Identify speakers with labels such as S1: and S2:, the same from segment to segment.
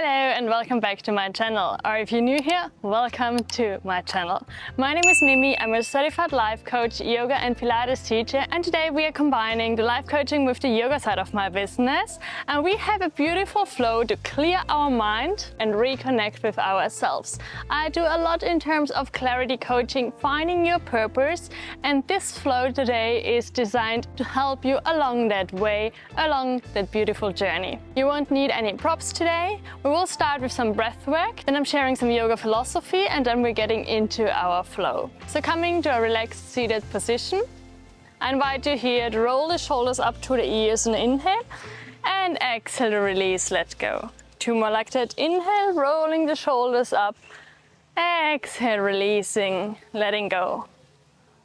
S1: Hello and welcome back to my channel, or if you're new here, welcome to my channel. My name is Mimi, I'm a certified life coach, yoga and Pilates teacher, and today we are combining the life coaching with the yoga side of my business, and we have a beautiful flow to clear our mind and reconnect with ourselves. I do a lot in terms of clarity coaching, finding your purpose, and this flow today is designed to help you along that way, along that beautiful journey. You won't need any props today. We will start with some breath work, then I'm sharing some yoga philosophy, and then we're getting into our flow. So coming to a relaxed seated position, I invite you here to roll the shoulders up to the ears and inhale, and exhale to release, let go. Two more like that, inhale, rolling the shoulders up, exhale, releasing, letting go.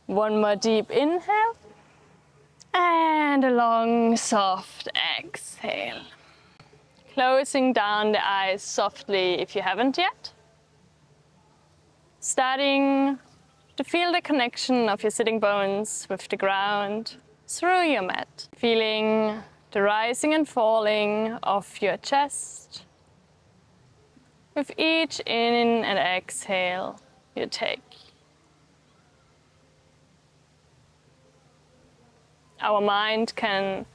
S1: One more deep inhale, and a long, soft exhale. Closing down the eyes softly if you haven't yet. Starting to feel the connection of your sitting bones with the ground through your mat. Feeling the rising and falling of your chest. With each in and exhale you take. Our mind can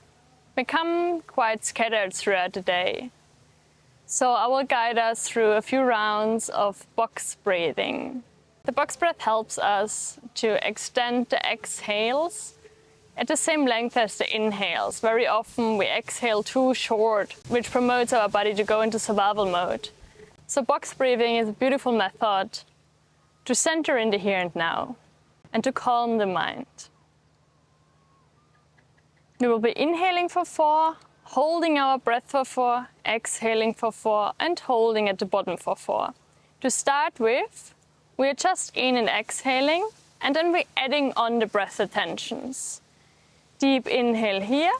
S1: become quite scattered throughout the day. So I will guide us through a few rounds of box breathing. The box breath helps us to extend the exhales at the same length as the inhales. Very often we exhale too short, which promotes our body to go into survival mode. So box breathing is a beautiful method to center in the here and now and to calm the mind. We will be inhaling for 4, holding our breath for 4, exhaling for 4, and holding at the bottom for 4. To start with, we're just in and exhaling, and then we're adding on the breath attentions. Deep inhale here,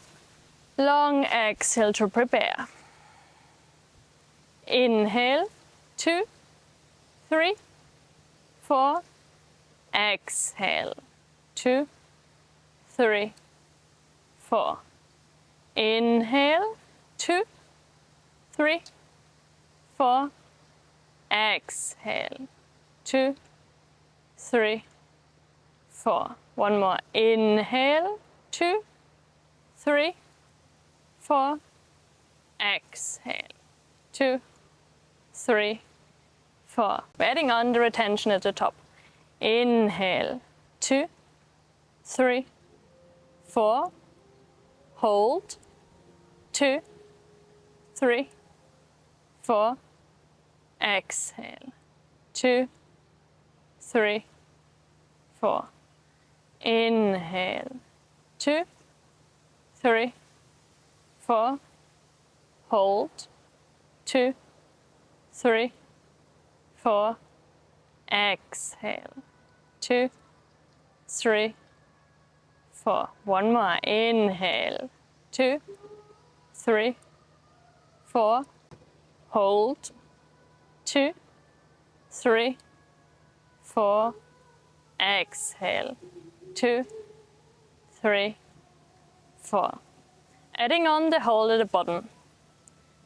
S1: long exhale to prepare. Inhale, 2, 3, 4, exhale, 2, 3, 4. Inhale, 2, 3, 4. Exhale, 2, 3, 4. One more. Inhale, 2, 3, 4. Exhale, 2, 3, 4. We're adding on the retention at the top. Inhale, 2, 3, 4. Hold, 2, 3, 4. Exhale, 2, 3, 4. Inhale, 2, 3, 4. Hold, 2, 3, 4. Exhale, 2, 3, 4. One more. Inhale, 2, 3, 4. Hold, 2, 3, 4. Exhale, 2, 3, 4. Adding on the hold at the bottom.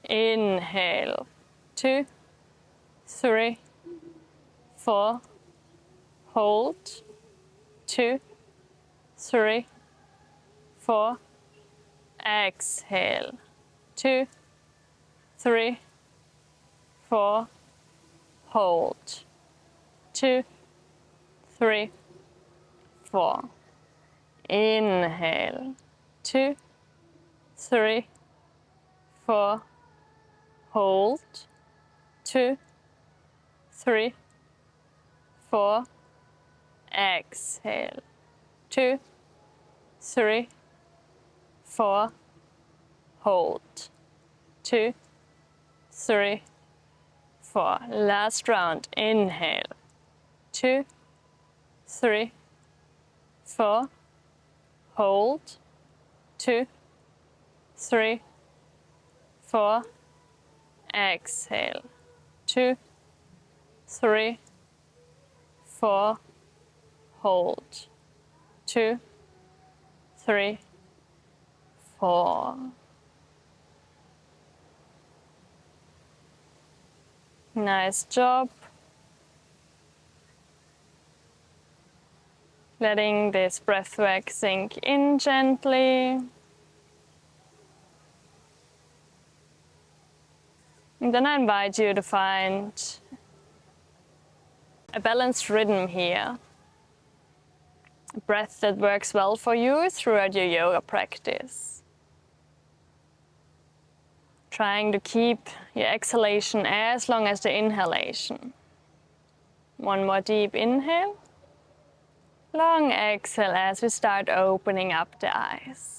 S1: Inhale, 2, 3, 4. Hold, 2, 3, 4. Exhale, 2, 3, 4. Hold, 2, 3, 4. Inhale, 2, 3, 4. Hold, 2, 3, 4. Exhale, 2, 3, 4. Hold, 2, 3, 4. Last round. Inhale, 2, 3, 4. Hold, 2, 3, 4. Exhale, 2, 3, 4. Hold, 2, 3, 4. Nice job. Letting this breathwork sink in gently. And then I invite you to find a balanced rhythm here. A breath that works well for you throughout your yoga practice. Trying to keep your exhalation as long as the inhalation. One more deep inhale. Long exhale as we start opening up the eyes.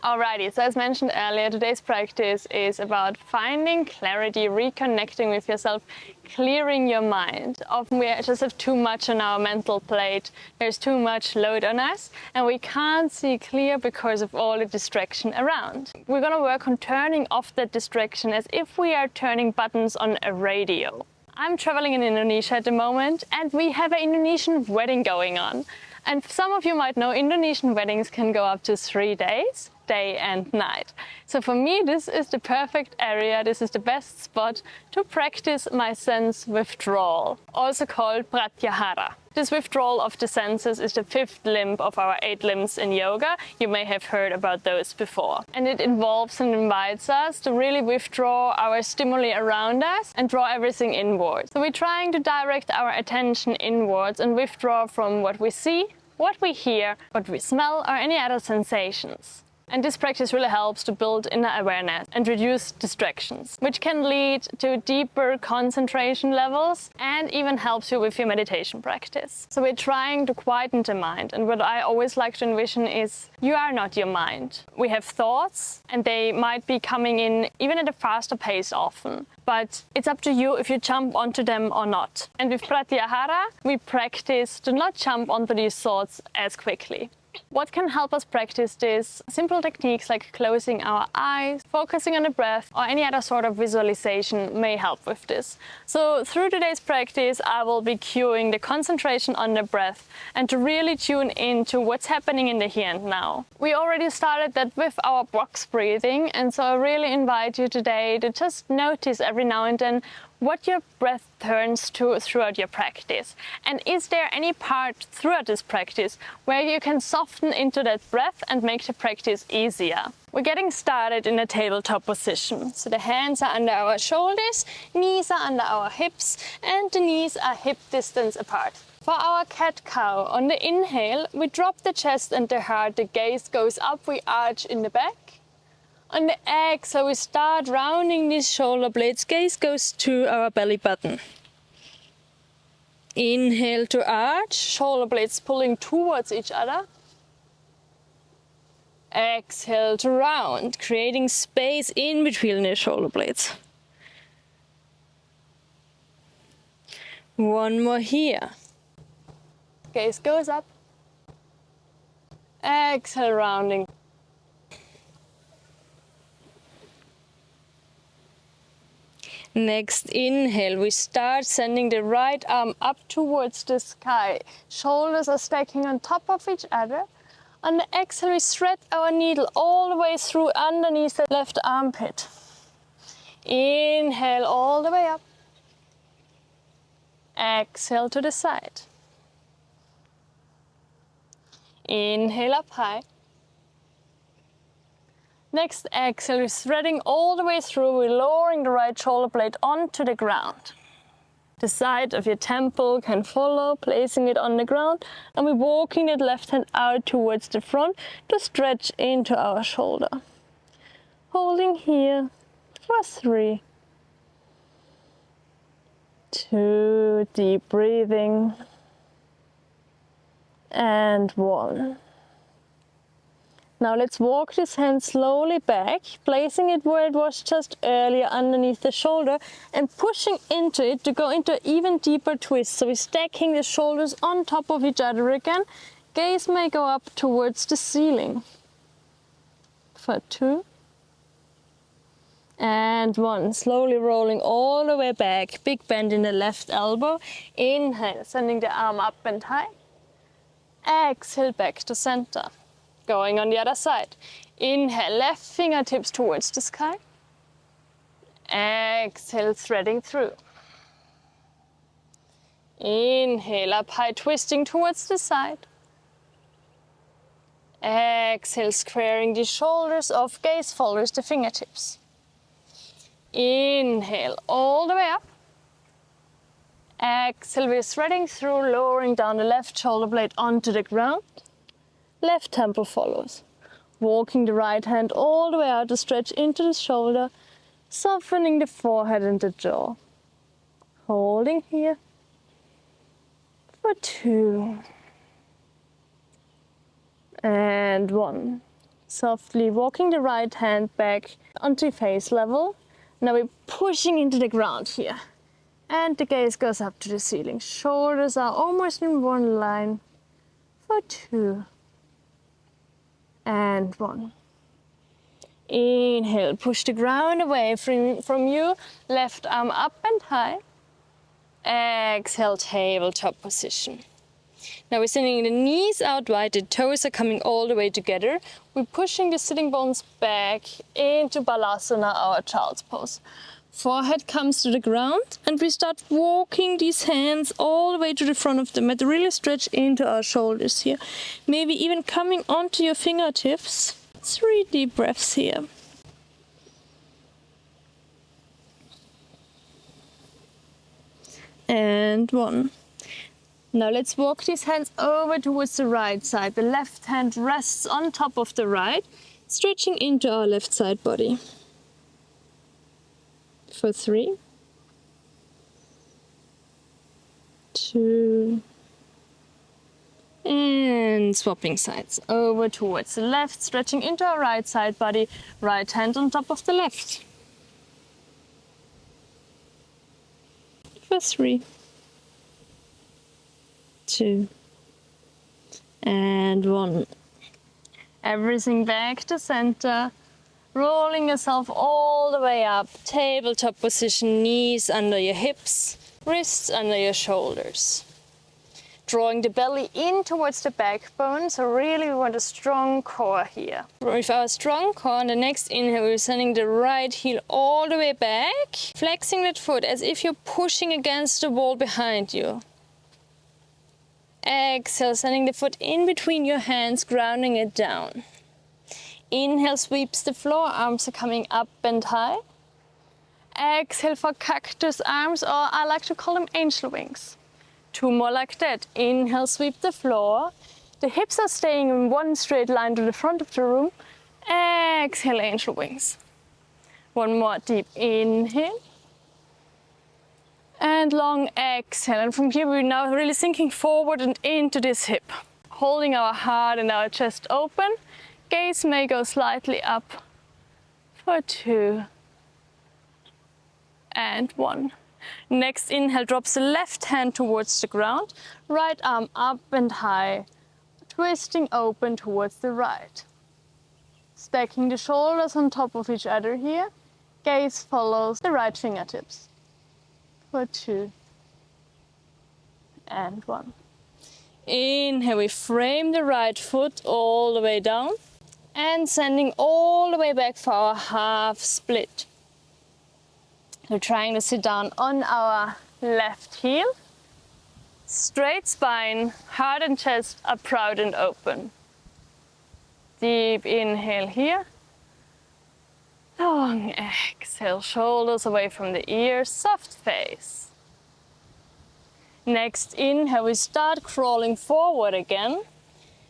S1: Alrighty, so as mentioned earlier, today's practice is about finding clarity, reconnecting with yourself, clearing your mind. Often we just have too much on our mental plate, there's too much load on us, and we can't see clear because of all the distraction around. We're gonna work on turning off that distraction as if we are turning buttons on a radio. I'm traveling in Indonesia at the moment, and we have an Indonesian wedding going on. And some of you might know Indonesian weddings can go up to 3 days, day and night. So for me, this is the perfect area, this is the best spot to practice my sense withdrawal, also called pratyahara. This withdrawal of the senses is the 5th limb of our 8 limbs in yoga. You may have heard about those before. And it involves and invites us to really withdraw our stimuli around us and draw everything inwards. So we're trying to direct our attention inwards and withdraw from what we see, what we hear, what we smell, or any other sensations. And this practice really helps to build inner awareness and reduce distractions, which can lead to deeper concentration levels and even helps you with your meditation practice. So we're trying to quieten the mind, and what I always like to envision is you are not your mind. We have thoughts and they might be coming in even at a faster pace often, but it's up to you if you jump onto them or not. And with pratyahara, we practice to not jump onto these thoughts as quickly. What can help us practice this? Simple techniques like closing our eyes, focusing on the breath, or any other sort of visualization may help with this. So through today's practice, I will be cueing the concentration on the breath and to really tune into what's happening in the here and now. We already started that with our box breathing, and so I really invite you today to just notice every now and then what your breath turns to throughout your practice. And is there any part throughout this practice where you can soften into that breath and make the practice easier? We're getting started in a tabletop position. So the hands are under our shoulders, knees are under our hips, and the knees are hip distance apart. For our cat-cow, on the inhale, we drop the chest and the heart, the gaze goes up, we arch in the back. On the exhale, we start rounding these shoulder blades. Gaze goes to our belly button. Inhale to arch, shoulder blades pulling towards each other. Exhale to round, creating space in between the shoulder blades. One more here. Gaze goes up. Exhale, rounding. Next inhale, we start sending the right arm up towards the sky. Shoulders are stacking on top of each other. On the exhale, we thread our needle all the way through underneath the left armpit. Inhale all the way up. Exhale to the side. Inhale up high. Next exhale, we're threading all the way through, we're lowering the right shoulder blade onto the ground. The side of your temple can follow, placing it on the ground, and we're walking that left hand out towards the front to stretch into our shoulder. Holding here for 3, 2, deep breathing, and 1. Now let's walk this hand slowly back, placing it where it was just earlier underneath the shoulder and pushing into it to go into an even deeper twist. So we're stacking the shoulders on top of each other again. Gaze may go up towards the ceiling. For 2. And 1. Slowly rolling all the way back. Big bend in the left elbow. Inhale, sending the arm up and high. Exhale, back to center. Going on the other side. Inhale, left fingertips towards the sky. Exhale, threading through. Inhale, up high, twisting towards the side. Exhale, squaring the shoulders off, gaze follows the fingertips. Inhale, all the way up. Exhale, we're threading through, lowering down the left shoulder blade onto the ground. Left temple follows. Walking the right hand all the way out to stretch into the shoulder, softening the forehead and the jaw. Holding here for 2. And 1. Softly walking the right hand back onto face level. Now we're pushing into the ground here. And the gaze goes up to the ceiling. Shoulders are almost in one line for 2. And 1. Inhale, push the ground away from you. Left arm up and high. Exhale, tabletop position. Now we're sending the knees out wide, the toes are coming all the way together. We're pushing the sitting bones back into Balasana, our child's pose. Forehead comes to the ground and we start walking these hands all the way to the front of the mat. Really stretch into our shoulders here. Maybe even coming onto your fingertips. 3 deep breaths here. And 1. Now let's walk these hands over towards the right side. The left hand rests on top of the right, stretching into our left side body. For 3, 2, and swapping sides. Over towards the left, stretching into our right side body, right hand on top of the left. For 3, 2, and 1. Everything back to center. Rolling yourself all the way up, tabletop position, knees under your hips, wrists under your shoulders. Drawing the belly in towards the backbone, so really we want a strong core here. With our strong core, on the next inhale, we're sending the right heel all the way back, flexing that foot as if you're pushing against the wall behind you. Exhale, sending the foot in between your hands, grounding it down. Inhale, sweeps the floor, arms are coming up and high. Exhale for cactus arms, or I like to call them angel wings. 2 more like that. Inhale, sweep the floor. The hips are staying in one straight line to the front of the room. Exhale, angel wings. 1 more deep inhale. And long exhale. And from here we're now really sinking forward and into this hip. Holding our heart and our chest open. Gaze may go slightly up for 2 and 1. Next inhale drops the left hand towards the ground, right arm up and high, twisting open towards the right. Stacking the shoulders on top of each other here, gaze follows the right fingertips for 2 and 1. Inhale, we frame the right foot all the way down. And sending all the way back for our half split. We're trying to sit down on our left heel. Straight spine, heart and chest are proud and open. Deep inhale here. Long exhale, shoulders away from the ears, soft face. Next inhale, we start crawling forward again.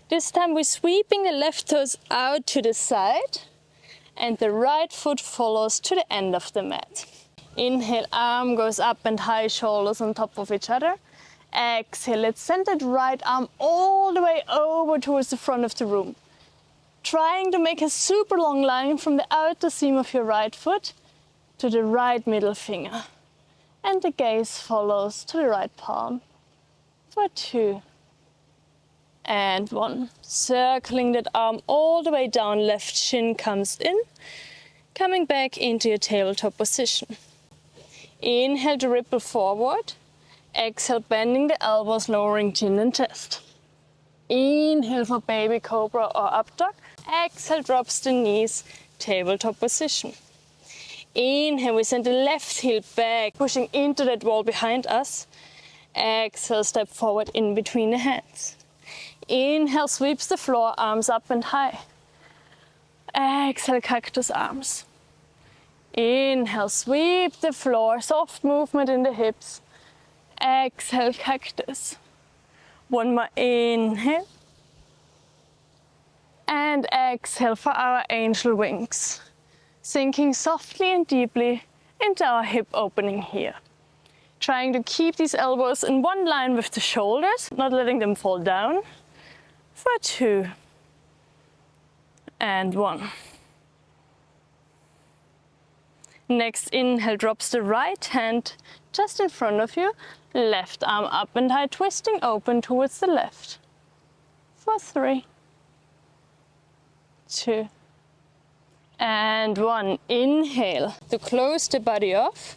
S1: This time we're sweeping the left toes out to the side and the right foot follows to the end of the mat. Inhale, arm goes up and high, shoulders on top of each other. Exhale, let's send that right arm all the way over towards the front of the room. Trying to make a super long line from the outer seam of your right foot to the right middle finger. And the gaze follows to the right palm for 2 and 1. Circling that arm all the way down, left shin comes in, coming back into your tabletop position. Inhale to ripple forward. Exhale, bending the elbows, lowering chin and chest. Inhale for baby cobra or up dog. Exhale, drops the knees, tabletop position. Inhale, we send the left heel back, pushing into that wall behind us. Exhale, step forward in between the hands. Inhale, sweeps the floor, arms up and high. Exhale, cactus arms. Inhale, sweep the floor, soft movement in the hips. Exhale, cactus. One more inhale. And exhale for our angel wings. Sinking softly and deeply into our hip opening here. Trying to keep these elbows in one line with the shoulders, not letting them fall down. For 2. And 1. Next inhale drops the right hand just in front of you. Left arm up and high, twisting open towards the left. For 3. 2. And 1. Inhale to close the body off.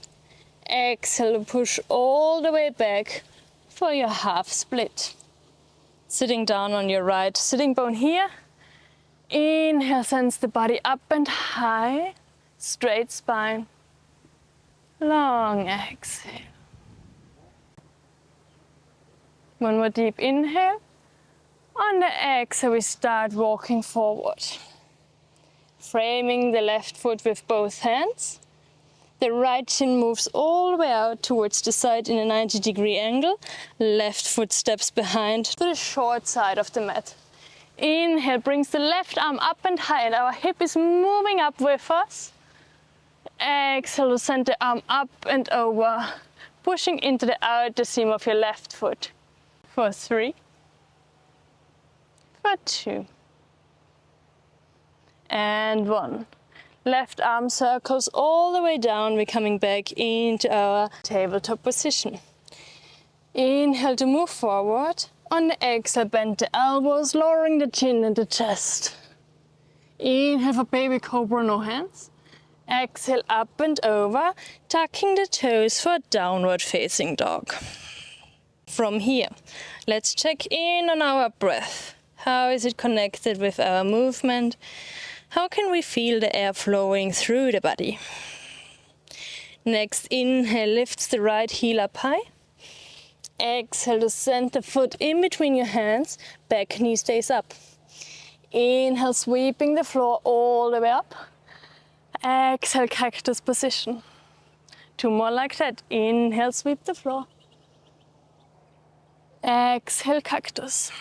S1: Exhale to push all the way back for your half split. Sitting down on your right sitting bone here. Inhale, sends the body up and high. Straight spine. Long exhale. One more deep inhale. On the exhale, we start walking forward. Framing the left foot with both hands. The right shin moves all the way out towards the side in a 90-degree angle. Left foot steps behind to the short side of the mat. Inhale brings the left arm up and high, and our hip is moving up with us. Exhale to send the arm up and over, pushing into the outer seam of your left foot. For 3. For 2. And 1. Left arm circles all the way down. We're coming back into our tabletop position. Inhale to move forward. On the exhale, bend the elbows, lowering the chin and the chest. Inhale for baby cobra, no hands. Exhale up and over, tucking the toes for downward facing dog. From here, let's check in on our breath. How is it connected with our movement? How can we feel the air flowing through the body? Next inhale lifts the right heel up high. Exhale to send the foot in between your hands, back knee stays up. Inhale, sweeping the floor all the way up. Exhale, cactus position. 2 more like that. Inhale, sweep the floor. Exhale, cactus.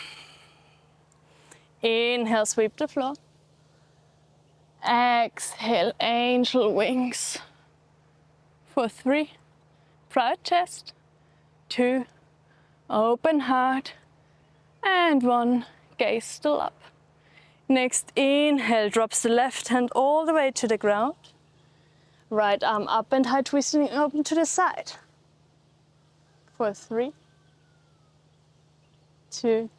S1: Inhale, sweep the floor. Exhale, angel wings. For 3, proud chest. 2, open heart. And 1, gaze still up. Next inhale, drops the left hand all the way to the ground. Right arm up and high, twisting open to the side. For 3, 2,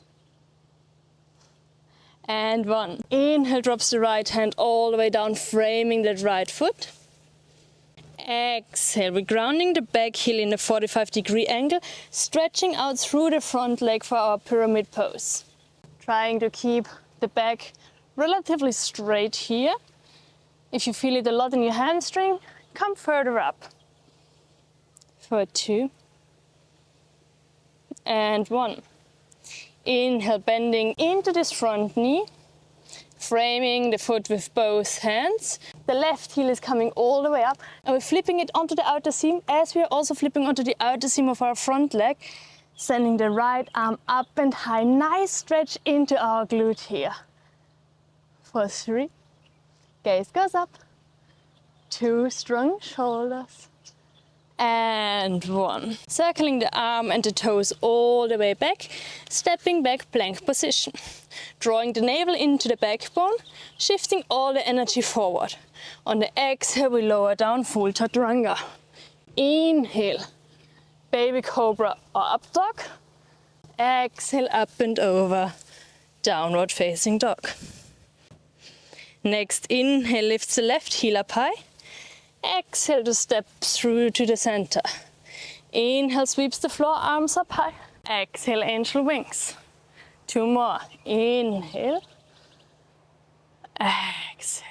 S1: and 1. Inhale, drops the right hand all the way down, framing that right foot. Exhale, we're grounding the back heel in a 45-degree angle, stretching out through the front leg for our pyramid pose. Trying to keep the back relatively straight here. If you feel it a lot in your hamstring, come further up. For 2, and 1. Inhale, bending into this front knee, framing the foot with both hands. The left heel is coming all the way up, and we're flipping it onto the outer seam as we're also flipping onto the outer seam of our front leg, sending the right arm up and high. Nice stretch into our glute here. For 3, gaze goes up. 2, strong shoulders. And 1. Circling the arm and the toes all the way back, stepping back, plank position. Drawing the navel into the backbone, shifting all the energy forward. On the exhale, we lower down, full chaturanga. Inhale, baby cobra or up dog. Exhale, up and over, downward facing dog. Next inhale, lifts the left heel up high. Exhale to step through to the center. Inhale, sweeps the floor, arms up high. Exhale, angel wings. 2 more. Inhale. Exhale.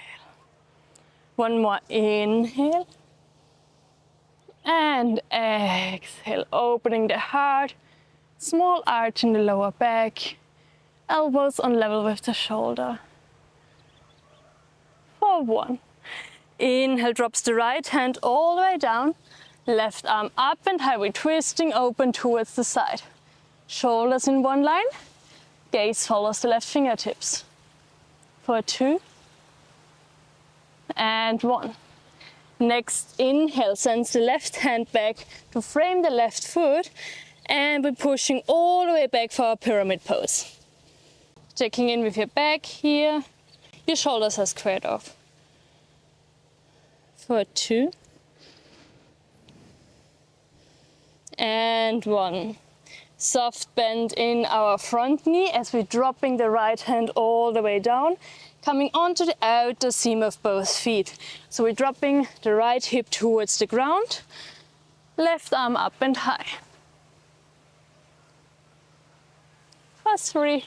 S1: One more inhale. And exhale, opening the heart. Small arch in the lower back. Elbows on level with the shoulder. For 1. Inhale, drops the right hand all the way down. Left arm up and high, we're twisting open towards the side. Shoulders in one line. Gaze follows the left fingertips. For 2. And 1. Next inhale, sends the left hand back to frame the left foot. And we're pushing all the way back for our pyramid pose. Checking in with your back here. Your shoulders are squared off. For 2. And 1. Soft bend in our front knee as we're dropping the right hand all the way down, coming onto the outer seam of both feet. So we're dropping the right hip towards the ground, left arm up and high. For 3.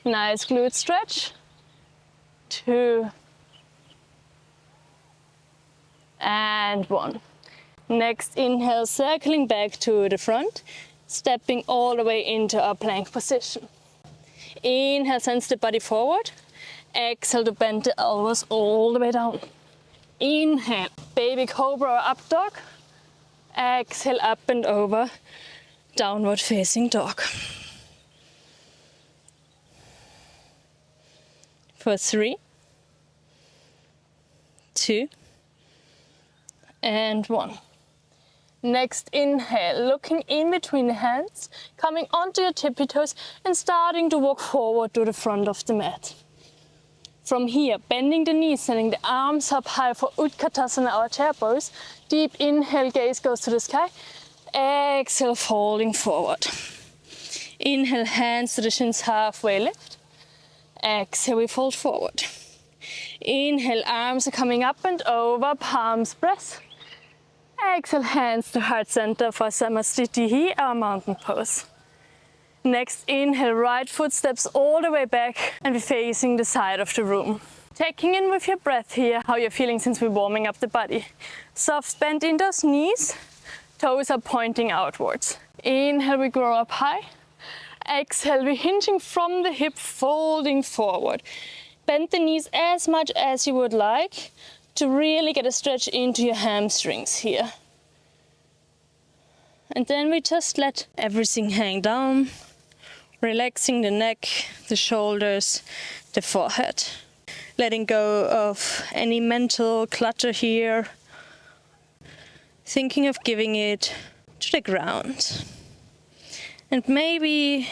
S1: Nice glute stretch. 2. And 1. Next inhale, circling back to the front, stepping all the way into our plank position. Inhale, sends the body forward. Exhale to bend the elbows all the way down. Inhale, baby cobra or up dog. Exhale, up and over, downward facing dog. For 3, 2, and 1. Next inhale, looking in between the hands, coming onto your tippy toes and starting to walk forward to the front of the mat. From here, bending the knees, sending the arms up high for Utkatasana, our chair pose. Deep inhale, gaze goes to the sky. Exhale, folding forward. Inhale, hands to the shins, halfway lift. Exhale, we fold forward. Inhale, arms are coming up and over, palms press. Exhale, hands to heart center for Samasthiti, our mountain pose. Next inhale, right foot steps all the way back and we're facing the side of the room. Taking in with your breath here how you're feeling since we're warming up the body. Soft bend in those knees, toes are pointing outwards. Inhale, we grow up high. Exhale, we're hinging from the hip, folding forward. Bend the knees as much as you would like to really get a stretch into your hamstrings here. And then we just let everything hang down, relaxing the neck, the shoulders, the forehead. Letting go of any mental clutter here. Thinking of giving it to the ground. And maybe,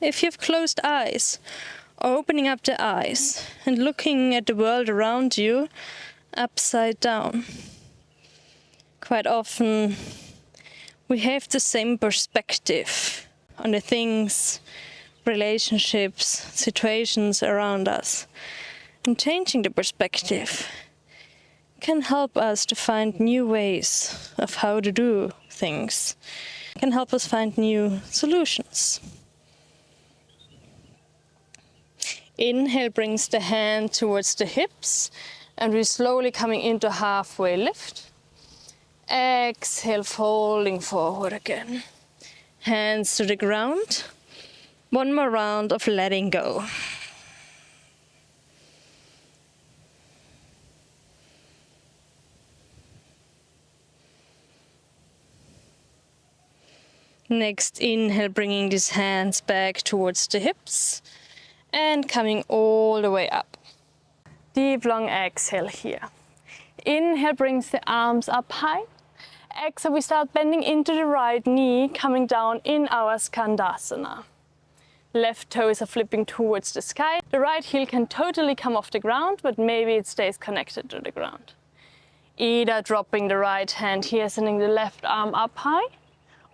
S1: if you've closed eyes, opening up the eyes and looking at the world around you upside down. Quite often we have the same perspective on the things, relationships, situations around us. And changing the perspective can help us to find new ways of how to do things. Can help us find new solutions. Inhale brings the hand towards the hips and we're slowly coming into halfway lift. Exhale, folding forward again. Hands to the ground. One more round of letting go. Next inhale, bringing these hands back towards the hips and coming all the way up. Deep long exhale here. Inhale brings the arms up high. Exhale, we start bending into the right knee, coming down in our Skandasana. Left toes are flipping towards the sky. The right heel can totally come off the ground, but maybe it stays connected to the ground. Either dropping the right hand here, sending the left arm up high,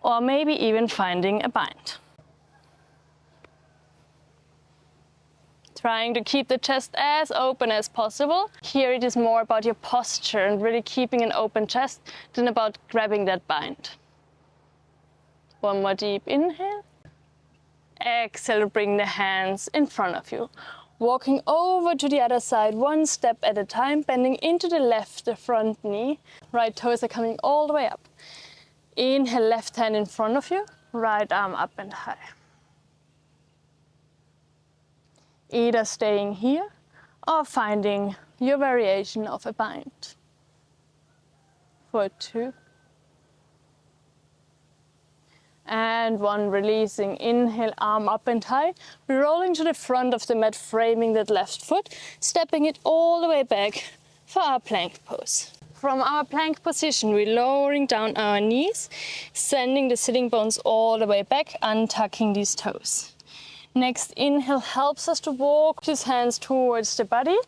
S1: or maybe even finding a bind. Trying to keep the chest as open as possible. Here it is more about your posture and really keeping an open chest than about grabbing that bind. One more deep inhale. Exhale, bring the hands in front of you. Walking over to the other side, one step at a time, bending into the left, the front knee. Right toes are coming all the way up. Inhale, left hand in front of you, right arm up and high. Either staying here or finding your variation of a bind. For 2. And 1, releasing. Inhale, arm up and high. Rolling to the front of the mat, framing that left foot, stepping it all the way back for our plank pose. From our plank position, we're lowering down our knees, sending the sitting bones all the way back, untucking these toes. Next inhale helps us to walk these hands towards the body,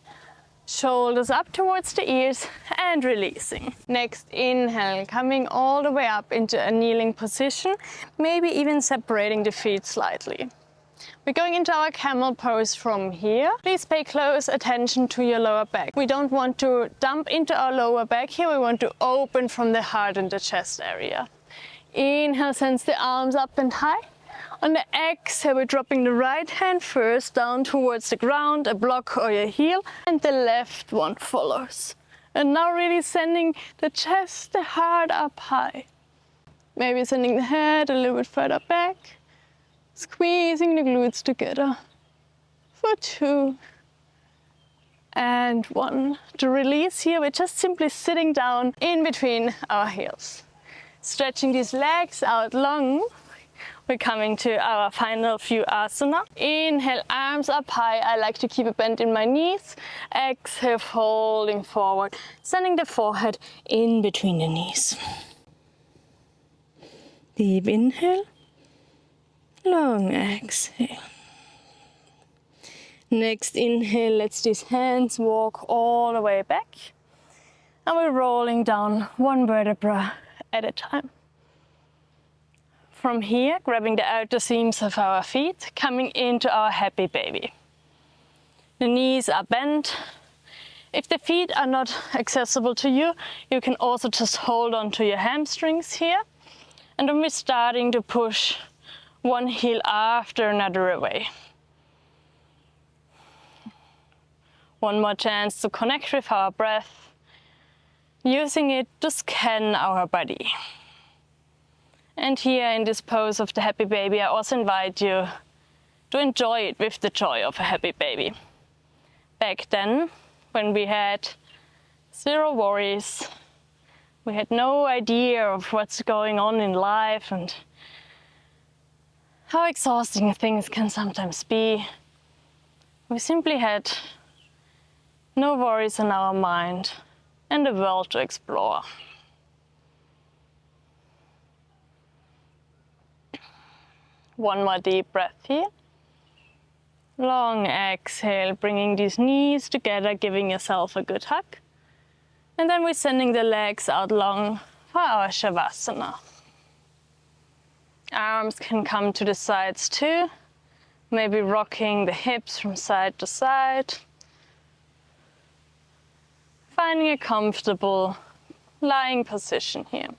S1: shoulders up towards the ears, and releasing. Next inhale, coming all the way up into a kneeling position, maybe even separating the feet slightly. We're going into our camel pose from here. Please pay close attention to your lower back. We don't want to dump into our lower back here, we want to open from the heart and the chest area. Inhale, sends the arms up and high. On the exhale, we're dropping the right hand first down towards the ground, a block or your heel, and the left one follows. And now really sending the chest, the heart up high. Maybe sending the head a little bit further back, squeezing the glutes together. For 2 and 1. To release here, we're just simply sitting down in between our heels. Stretching these legs out long. We're coming to our final few asana. Inhale, arms up high. I like to keep a bend in my knees. Exhale, folding forward, sending the forehead in between the knees. Deep inhale, long exhale. Next inhale, let's these hands walk all the way back. And we're rolling down one vertebra at a time. From here, grabbing the outer seams of our feet, coming into our happy baby. The knees are bent. If the feet are not accessible to you, you can also just hold on to your hamstrings here. And then we're starting to push one heel after another away. One more chance to connect with our breath, using it to scan our body. And here in this pose of the happy baby, I also invite you to enjoy it with the joy of a happy baby. Back then, when we had 0 worries, we had no idea of what's going on in life and how exhausting things can sometimes be. We simply had no worries in our mind and the world to explore. One more deep breath here. Long exhale, bringing these knees together, giving yourself a good hug. And then we're sending the legs out long for our Shavasana. Arms can come to the sides too. Maybe rocking the hips from side to side. Finding a comfortable lying position here.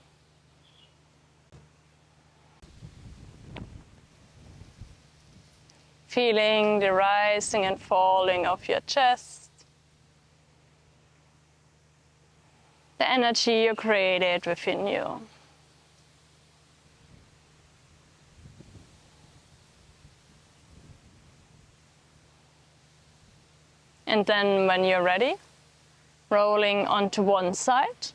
S1: Feeling the rising and falling of your chest. The energy you created within you. And then when you're ready, rolling onto one side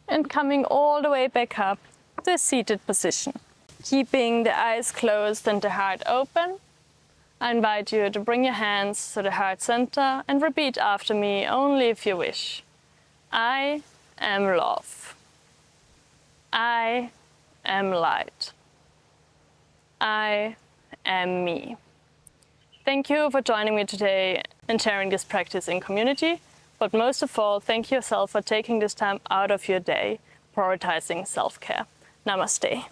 S1: and coming all the way back up to a seated position. Keeping the eyes closed and the heart open, I invite you to bring your hands to the heart center and repeat after me only if you wish. I am love. I am light. I am me. Thank you for joining me today and sharing this practice in community. But most of all, thank yourself for taking this time out of your day, prioritizing self-care. Namaste.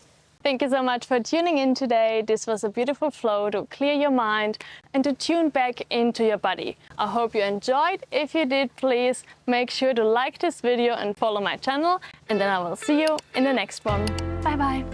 S1: Thank you so much for tuning in today. This was a beautiful flow to clear your mind and to tune back into your body. I hope you enjoyed. If you did, please make sure to like this video and follow my channel. And then I will see you in the next one. Bye bye.